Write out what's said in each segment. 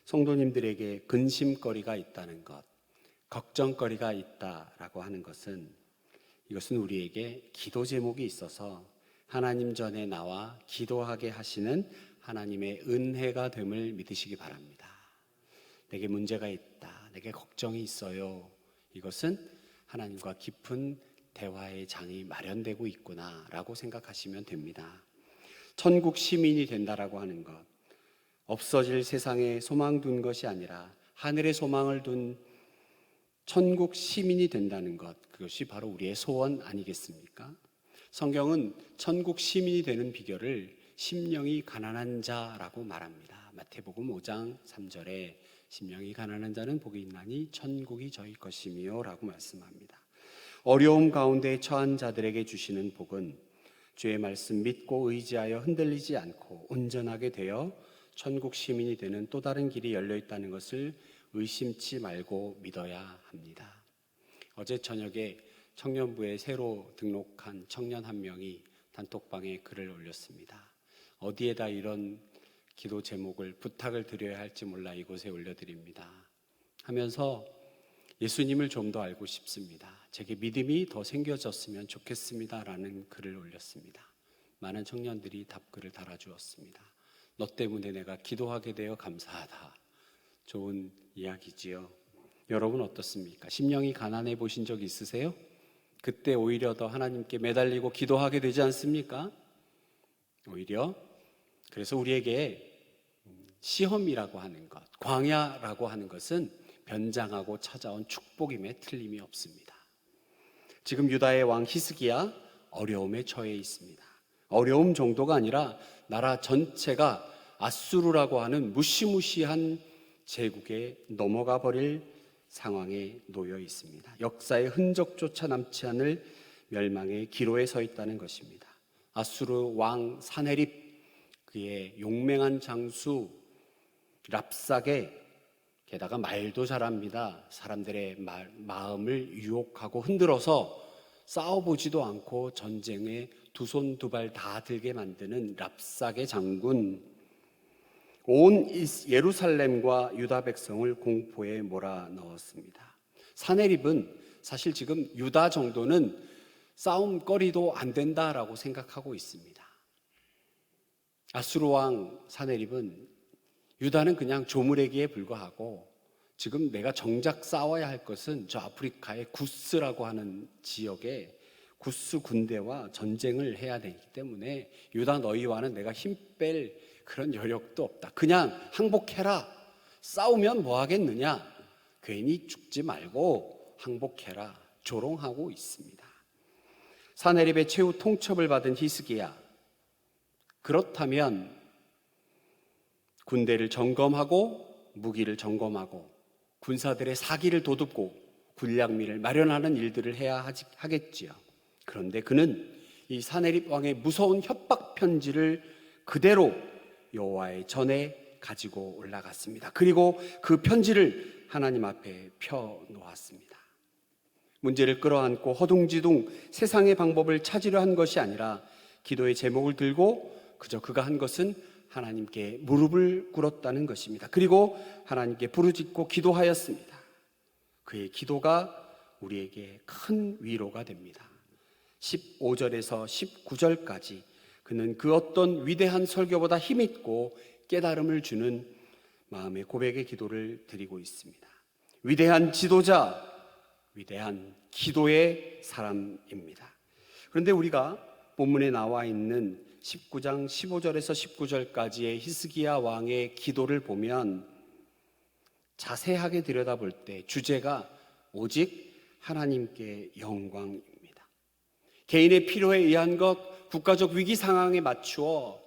성도님들에게 근심거리가 있다는 것, 걱정거리가 있다라고 하는 것은, 이것은 우리에게 기도 제목이 있어서 하나님 전에 나와 기도하게 하시는 하나님의 은혜가 됨을 믿으시기 바랍니다. 내게 문제가 있다, 내게 걱정이 있어요. 이것은 하나님과 깊은 대화의 장이 마련되고 있구나라고 생각하시면 됩니다. 천국 시민이 된다라고 하는 것, 없어질 세상에 소망 둔 것이 아니라 하늘에 소망을 둔 천국 시민이 된다는 것, 그것이 바로 우리의 소원 아니겠습니까? 성경은 천국 시민이 되는 비결을 심령이 가난한 자라고 말합니다. 마태복음 5장 3절에 심령이 가난한 자는 복이 있나니 천국이 저희 것이며 라고 말씀합니다. 어려움 가운데 처한 자들에게 주시는 복은 주의 말씀 믿고 의지하여 흔들리지 않고 온전하게 되어 천국 시민이 되는 또 다른 길이 열려 있다는 것을 의심치 말고 믿어야 합니다. 어제 저녁에 청년부에 새로 등록한 청년 한 명이 단톡방에 글을 올렸습니다. 어디에다 이런 기도 제목을 부탁을 드려야 할지 몰라 이곳에 올려드립니다 하면서 예수님을 좀 더 알고 싶습니다. 제게 믿음이 더 생겨졌으면 좋겠습니다 라는 글을 올렸습니다. 많은 청년들이 답글을 달아주었습니다. 너 때문에 내가 기도하게 되어 감사하다. 좋은 이야기지요. 여러분 어떻습니까? 심령이 가난해 보신 적 있으세요? 그때 오히려 더 하나님께 매달리고 기도하게 되지 않습니까? 오히려 그래서 우리에게 시험이라고 하는 것, 광야라고 하는 것은 변장하고 찾아온 축복임에 틀림이 없습니다. 지금 유다의 왕 히스기야 어려움에 처해 있습니다. 어려움 정도가 아니라 나라 전체가 아수르라고 하는 무시무시한 제국에 넘어가 버릴 상황에 놓여 있습니다. 역사의 흔적조차 남지 않을 멸망의 기로에 서 있다는 것입니다. 아수르 왕 사네립, 그의 용맹한 장수 랍사게, 게다가 말도 잘합니다. 사람들의 마음을 유혹하고 흔들어서 싸워보지도 않고 전쟁에 두 손 두 발 다 들게 만드는 랍사게 장군, 온 예루살렘과 유다 백성을 공포에 몰아넣었습니다. 사네립은 사실 지금 유다 정도는 싸움거리도 안 된다라고 생각하고 있습니다. 아수르 왕 사네립은 유다는 그냥 조물애기에 불과하고 지금 내가 정작 싸워야 할 것은 저 아프리카의 구스라고 하는 지역에 구스 군대와 전쟁을 해야 되기 때문에 유다 너희와는 내가 힘 뺄 그런 여력도 없다. 그냥 항복해라. 싸우면 뭐 하겠느냐. 괜히 죽지 말고 항복해라. 조롱하고 있습니다. 사네립의 최후 통첩을 받은 히스기야, 그렇다면 군대를 점검하고 무기를 점검하고 군사들의 사기를 도둑고 군량미를 마련하는 일들을 해야 하겠지요. 그런데 그는 이 사네립 왕의 무서운 협박 편지를 그대로 여호와의 전에 가지고 올라갔습니다. 그리고 그 편지를 하나님 앞에 펴 놓았습니다. 문제를 끌어안고 허둥지둥 세상의 방법을 찾으려 한 것이 아니라 기도의 제목을 들고 그저 그가 한 것은 하나님께 무릎을 꿇었다는 것입니다. 그리고 하나님께 부르짖고 기도하였습니다. 그의 기도가 우리에게 큰 위로가 됩니다. 15절에서 19절까지 그는 그 어떤 위대한 설교보다 힘있고 깨달음을 주는 마음의 고백의 기도를 드리고 있습니다. 위대한 지도자, 위대한 기도의 사람입니다. 그런데 우리가 본문에 나와 있는 19장 15절에서 19절까지의 히스기야 왕의 기도를 보면 자세하게 들여다볼 때 주제가 오직 하나님께 영광입니다. 개인의 필요에 의한 것, 국가적 위기 상황에 맞추어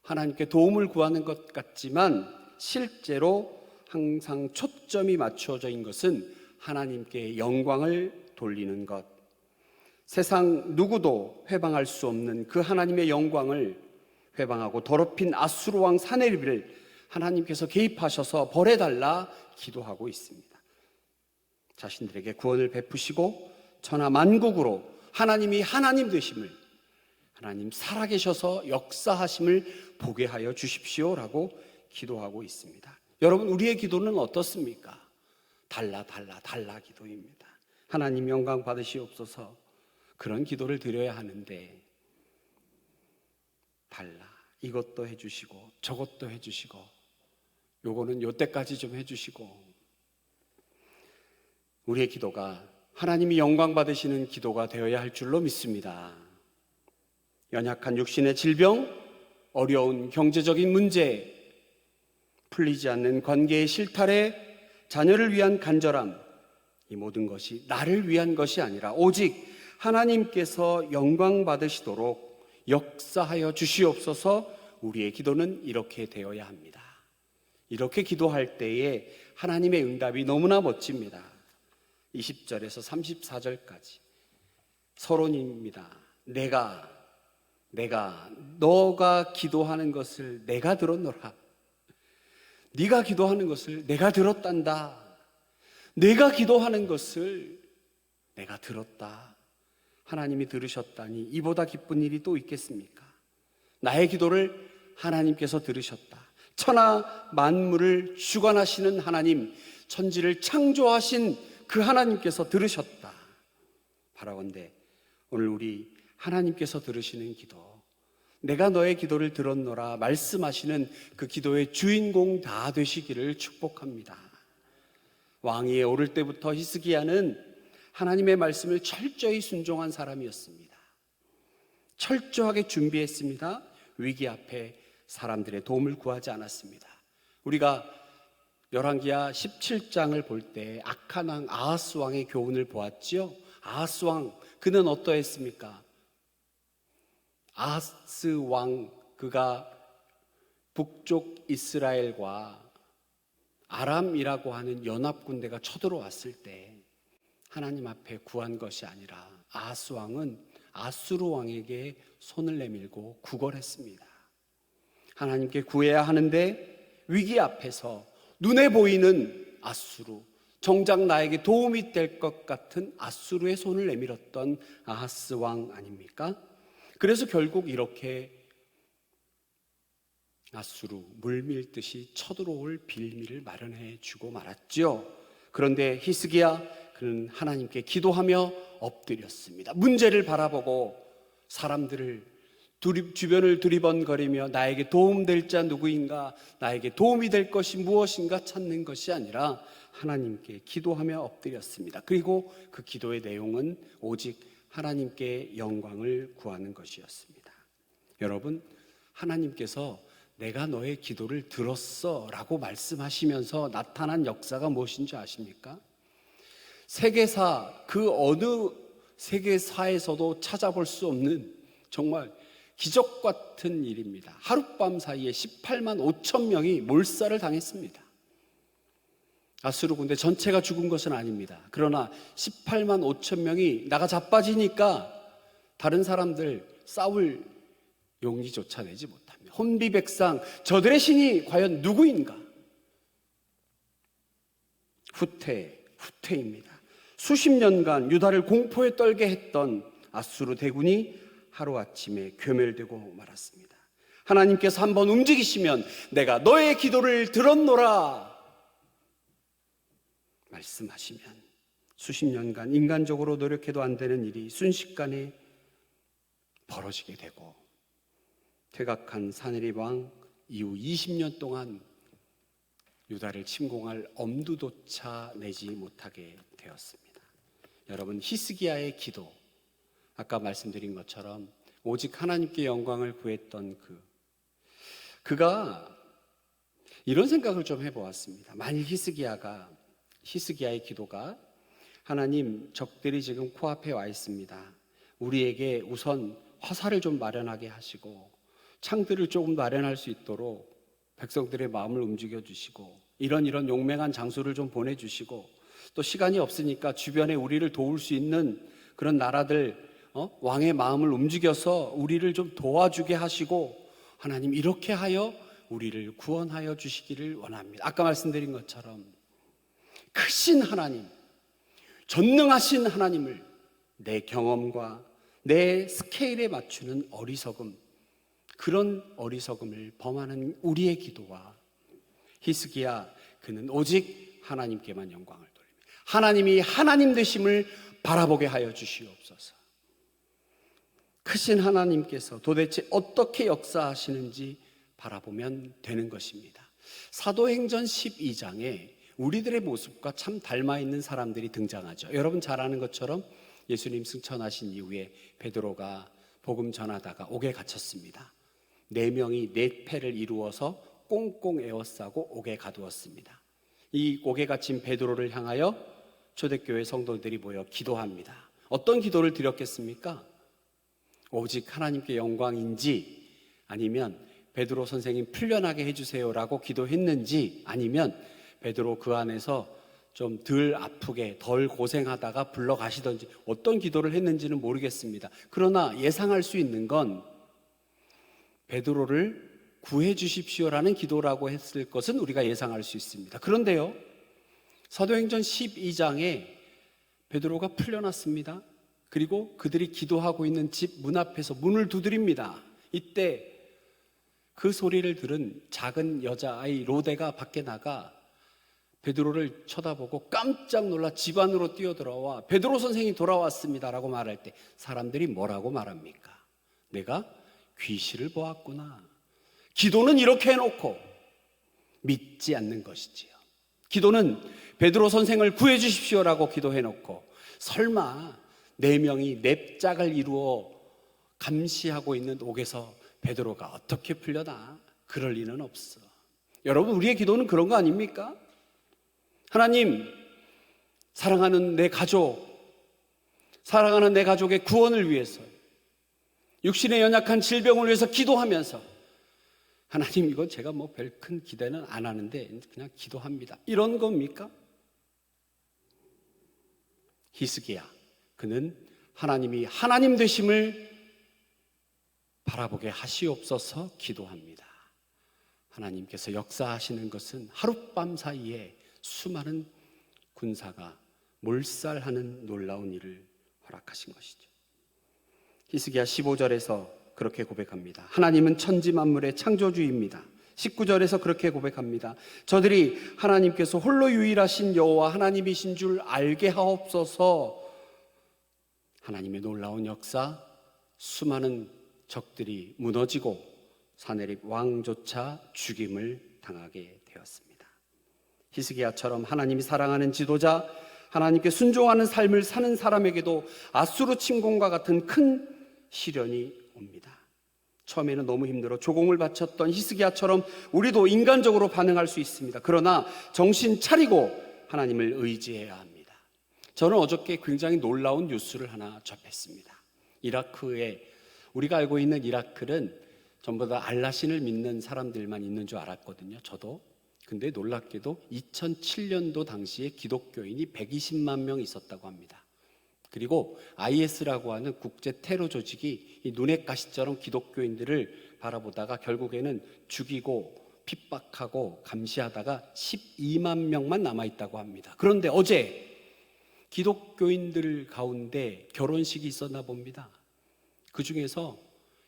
하나님께 도움을 구하는 것 같지만 실제로 항상 초점이 맞추어져 있는 것은 하나님께 영광을 돌리는 것, 세상 누구도 회방할 수 없는 그 하나님의 영광을 회방하고 더럽힌 아수르 왕 사네립을 하나님께서 개입하셔서 벌해달라 기도하고 있습니다. 자신들에게 구원을 베푸시고 천하 만국으로 하나님이 하나님 되심을, 하나님 살아계셔서 역사하심을 보게 하여 주십시오라고 기도하고 있습니다. 여러분, 우리의 기도는 어떻습니까? 달라 기도입니다. 하나님 영광 받으시옵소서. 그런 기도를 드려야 하는데 달라, 이것도 해주시고 저것도 해주시고 요거는 요때까지 좀 해주시고, 우리의 기도가 하나님이 영광 받으시는 기도가 되어야 할 줄로 믿습니다. 연약한 육신의 질병, 어려운 경제적인 문제, 풀리지 않는 관계의 실타래, 자녀를 위한 간절함, 이 모든 것이 나를 위한 것이 아니라 오직 하나님께서 영광 받으시도록 역사하여 주시옵소서. 우리의 기도는 이렇게 되어야 합니다. 이렇게 기도할 때에 하나님의 응답이 너무나 멋집니다. 20절에서 34절까지 서론입니다. 너가 기도하는 것을 내가 들었노라. 네가 기도하는 것을 내가 들었단다. 내가 기도하는 것을 내가 들었다. 하나님이 들으셨다니 이보다 기쁜 일이 또 있겠습니까? 나의 기도를 하나님께서 들으셨다. 천하 만물을 주관하시는 하나님, 천지를 창조하신 그 하나님께서 들으셨다. 바라건대 오늘 우리 하나님께서 들으시는 기도, 내가 너의 기도를 들었노라 말씀하시는 그 기도의 주인공 다 되시기를 축복합니다. 왕위에 오를 때부터 히스기야는 하나님의 말씀을 철저히 순종한 사람이었습니다. 철저하게 준비했습니다. 위기 앞에 사람들의 도움을 구하지 않았습니다. 우리가 열왕기하 17장을 볼 때 악한 왕 아하스 왕의 교훈을 보았지요. 아하스 왕, 그는 어떠했습니까? 아하스 왕, 그가 북쪽 이스라엘과 아람이라고 하는 연합군대가 쳐들어왔을 때 하나님 앞에 구한 것이 아니라 아하스 왕은 아수르 왕에게 손을 내밀고 구걸했습니다. 하나님께 구해야 하는데 위기 앞에서 눈에 보이는 아수르, 정작 나에게 도움이 될 것 같은 아수르의 손을 내밀었던 아하스 왕 아닙니까? 그래서 결국 이렇게 아수르 물밀듯이 쳐들어올 빌미를 마련해 주고 말았죠. 그런데 히스기야, 그는 하나님께 기도하며 엎드렸습니다. 문제를 바라보고 사람들을 주변을 두리번거리며 나에게 도움될 자 누구인가, 나에게 도움이 될 것이 무엇인가 찾는 것이 아니라 하나님께 기도하며 엎드렸습니다. 그리고 그 기도의 내용은 오직 하나님께 영광을 구하는 것이었습니다. 여러분, 하나님께서 내가 너의 기도를 들었어 라고 말씀하시면서 나타난 역사가 무엇인지 아십니까? 세계사, 그 어느 세계사에서도 찾아볼 수 없는 정말 기적 같은 일입니다. 하룻밤 사이에 18만 5천 명이 몰살을 당했습니다. 아수르 군대 전체가 죽은 것은 아닙니다. 그러나 18만 5천 명이 나가 자빠지니까 다른 사람들 싸울 용기조차 내지 못합니다. 혼비백상, 저들의 신이 과연 누구인가? 후퇴입니다. 수십 년간 유다를 공포에 떨게 했던 아수르 대군이 하루아침에 괴멸되고 말았습니다. 하나님께서 한번 움직이시면 내가 너의 기도를 들었노라 말씀하시면 수십 년간 인간적으로 노력해도 안 되는 일이 순식간에 벌어지게 되고, 퇴각한 사네립 왕 이후 20년 동안 유다를 침공할 엄두조차 내지 못하게 되었습니다. 여러분, 히스기야의 기도, 아까 말씀드린 것처럼 오직 하나님께 영광을 구했던 그가 이런 생각을 좀 해보았습니다. 만일 히스기야의 기도가 하나님, 적들이 지금 코앞에 와 있습니다. 우리에게 우선 화살을 좀 마련하게 하시고 창들을 조금 마련할 수 있도록 백성들의 마음을 움직여 주시고 이런 용맹한 장소를 좀 보내주시고 또 시간이 없으니까 주변에 우리를 도울 수 있는 그런 나라들, 왕의 마음을 움직여서 우리를 좀 도와주게 하시고 하나님 이렇게 하여 우리를 구원하여 주시기를 원합니다. 아까 말씀드린 것처럼 크신 하나님, 전능하신 하나님을 내 경험과 내 스케일에 맞추는 어리석음, 그런 어리석음을 범하는 우리의 기도와 히스기야 그는 오직 하나님께만 영광을 돌립니다. 하나님이 하나님 되심을 바라보게 하여 주시옵소서. 크신 하나님께서 도대체 어떻게 역사하시는지 바라보면 되는 것입니다. 사도행전 12장에 우리들의 모습과 참 닮아있는 사람들이 등장하죠. 여러분 잘 아는 것처럼 예수님 승천하신 이후에 베드로가 복음 전하다가 옥에 갇혔습니다. 4명이 4패를 이루어서 꽁꽁 에워싸고 옥에 가두었습니다. 이 옥에 갇힌 베드로를 향하여 초대교회 성도들이 모여 기도합니다. 어떤 기도를 드렸겠습니까? 오직 하나님께 영광인지, 아니면 베드로 선생님 풀려나게 해주세요라고 기도했는지, 아니면 베드로 그 안에서 좀 덜 아프게 덜 고생하다가 불러가시던지 어떤 기도를 했는지는 모르겠습니다. 그러나 예상할 수 있는 건 베드로를 구해 주십시오라는 기도라고 했을 것은 우리가 예상할 수 있습니다. 그런데요, 사도행전 12장에 베드로가 풀려났습니다. 그리고 그들이 기도하고 있는 집 문 앞에서 문을 두드립니다. 이때 그 소리를 들은 작은 여자아이 로데가 밖에 나가 베드로를 쳐다보고 깜짝 놀라 집 안으로 뛰어들어와 베드로 선생이 돌아왔습니다라고 말할 때 사람들이 뭐라고 말합니까? 내가 귀신을 보았구나. 기도는 이렇게 해놓고 믿지 않는 것이지요. 기도는 베드로 선생을 구해 주십시오라고 기도해놓고 설마 4명이 냅짝을 이루어 감시하고 있는 옥에서 베드로가 어떻게 풀려나? 그럴 리는 없어. 여러분, 우리의 기도는 그런 거 아닙니까? 하나님, 사랑하는 내 가족, 사랑하는 내 가족의 구원을 위해서, 육신의 연약한 질병을 위해서 기도하면서 하나님, 이건 제가 뭐 별 큰 기대는 안 하는데 그냥 기도합니다, 이런 겁니까? 히스기야, 그는 하나님이 하나님 되심을 바라보게 하시옵소서 기도합니다. 하나님께서 역사하시는 것은 하룻밤 사이에 수많은 군사가 몰살하는 놀라운 일을 허락하신 것이죠. 히스기야 15절에서 그렇게 고백합니다. 하나님은 천지 만물의 창조주입니다. 19절에서 그렇게 고백합니다. 저들이 하나님께서 홀로 유일하신 여호와 하나님이신 줄 알게 하옵소서. 하나님의 놀라운 역사, 수많은 적들이 무너지고 사내립 왕조차 죽임을 당하게 되었습니다. 히스기야처럼 하나님이 사랑하는 지도자, 하나님께 순종하는 삶을 사는 사람에게도 아수르 침공과 같은 큰 시련이 옵니다. 처음에는 너무 힘들어 조공을 바쳤던 히스기야처럼 우리도 인간적으로 반응할 수 있습니다. 그러나 정신 차리고 하나님을 의지해야 합니다. 저는 어저께 굉장히 놀라운 뉴스를 하나 접했습니다. 이라크에, 우리가 알고 있는 이라크는 전부 다 알라신을 믿는 사람들만 있는 줄 알았거든요, 저도. 근데 놀랍게도 2007년도 당시에 기독교인이 120만 명 있었다고 합니다. 그리고 IS라고 하는 국제 테러 조직이 이 눈의 가시처럼 기독교인들을 바라보다가 결국에는 죽이고 핍박하고 감시하다가 12만 명만 남아있다고 합니다. 그런데 어제 기독교인들 가운데 결혼식이 있었나 봅니다. 그 중에서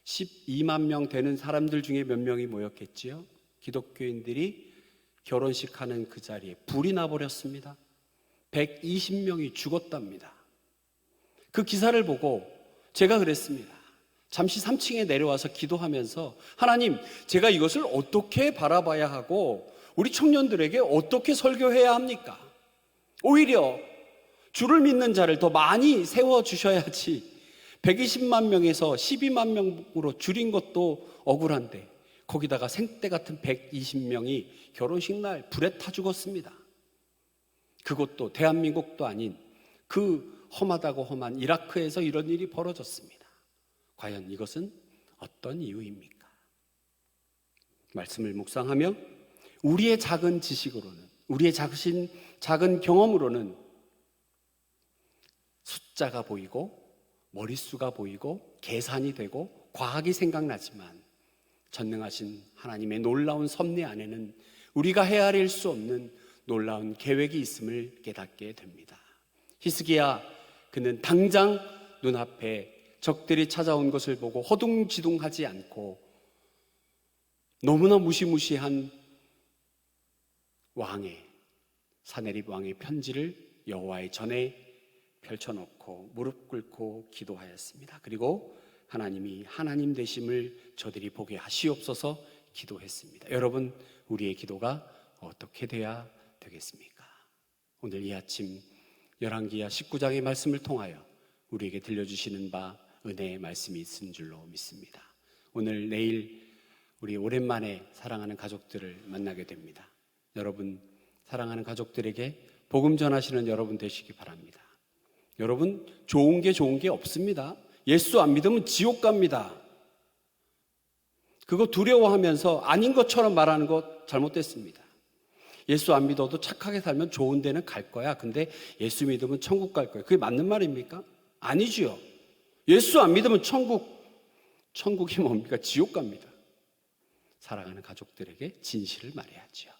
12만 명 되는 사람들 중에 몇 명이 모였겠지요? 기독교인들이 결혼식 하는 그 자리에 불이 나버렸습니다. 120명이 죽었답니다. 그 기사를 보고 제가 그랬습니다. 잠시 3층에 내려와서 기도하면서 하나님, 제가 이것을 어떻게 바라봐야 하고 우리 청년들에게 어떻게 설교해야 합니까? 오히려 주를 믿는 자를 더 많이 세워주셔야지 120만 명에서 12만 명으로 줄인 것도 억울한데 거기다가 생떼 같은 120명이 결혼식 날 불에 타 죽었습니다. 그것도 대한민국도 아닌 그 험하다고 험한 이라크에서 이런 일이 벌어졌습니다. 과연 이것은 어떤 이유입니까? 말씀을 묵상하며 우리의 작은 지식으로는, 우리의 작은 경험으로는 숫자가 보이고 머릿수가 보이고 계산이 되고 과학이 생각나지만 전능하신 하나님의 놀라운 섭리 안에는 우리가 헤아릴 수 없는 놀라운 계획이 있음을 깨닫게 됩니다. 히스기야, 그는 당장 눈앞에 적들이 찾아온 것을 보고 허둥지둥하지 않고 너무나 무시무시한 사내립 왕의 편지를 여호와의 전에 펼쳐놓고 무릎 꿇고 기도하였습니다. 그리고 하나님이 하나님 되심을 저들이 보게 하시옵소서 기도했습니다. 여러분, 우리의 기도가 어떻게 돼야 되겠습니까? 오늘 이 아침 열왕기하 19장의 말씀을 통하여 우리에게 들려주시는 바 은혜의 말씀이 있은 줄로 믿습니다. 오늘 내일 우리 오랜만에 사랑하는 가족들을 만나게 됩니다. 여러분, 사랑하는 가족들에게 복음 전하시는 여러분 되시기 바랍니다. 여러분, 좋은 게 없습니다. 예수 안 믿으면 지옥 갑니다. 그거 두려워하면서 아닌 것처럼 말하는 것 잘못됐습니다. 예수 안 믿어도 착하게 살면 좋은 데는 갈 거야. 근데 예수 믿으면 천국 갈 거야. 그게 맞는 말입니까? 아니지요. 예수 안 믿으면 천국이 뭡니까? 지옥 갑니다. 사랑하는 가족들에게 진실을 말해야지요.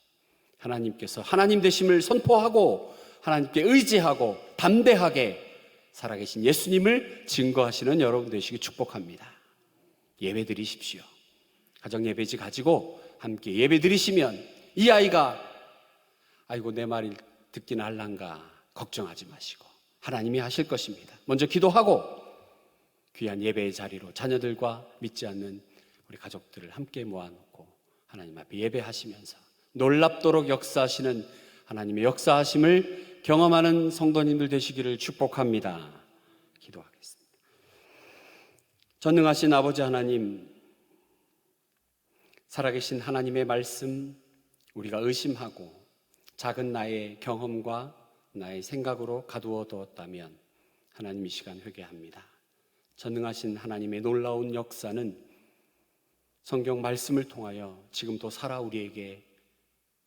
하나님께서 하나님 되심을 선포하고 하나님께 의지하고 담대하게 살아계신 예수님을 증거하시는 여러분 되시기 축복합니다. 예배 드리십시오. 가정 예배지 가지고 함께 예배 드리시면 이 아이가 아이고 내 말 듣긴 할란가 걱정하지 마시고 하나님이 하실 것입니다. 먼저 기도하고 귀한 예배의 자리로 자녀들과 믿지 않는 우리 가족들을 함께 모아놓고 하나님 앞에 예배하시면서 놀랍도록 역사하시는 하나님의 역사하심을 경험하는 성도님들 되시기를 축복합니다. 기도하겠습니다. 전능하신 아버지 하나님, 살아계신 하나님의 말씀 우리가 의심하고 작은 나의 경험과 나의 생각으로 가두어 두었다면 하나님 이 시간 회개합니다. 전능하신 하나님의 놀라운 역사는 성경 말씀을 통하여 지금도 살아 우리에게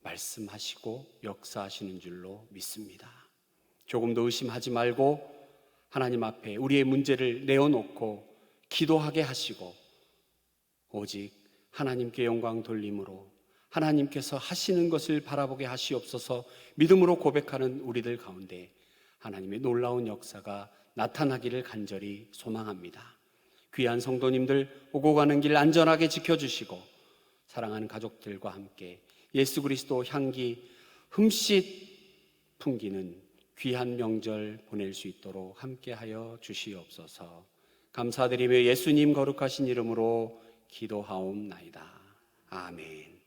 말씀하시고 역사하시는 줄로 믿습니다. 조금도 의심하지 말고 하나님 앞에 우리의 문제를 내어놓고 기도하게 하시고 오직 하나님께 영광 돌림으로 하나님께서 하시는 것을 바라보게 하시옵소서. 믿음으로 고백하는 우리들 가운데 하나님의 놀라운 역사가 나타나기를 간절히 소망합니다. 귀한 성도님들 오고 가는 길 안전하게 지켜주시고 사랑하는 가족들과 함께 예수 그리스도 향기 흠씬 풍기는 귀한 명절 보낼 수 있도록 함께하여 주시옵소서. 감사드리며 예수님 거룩하신 이름으로 기도하옵나이다. 아멘.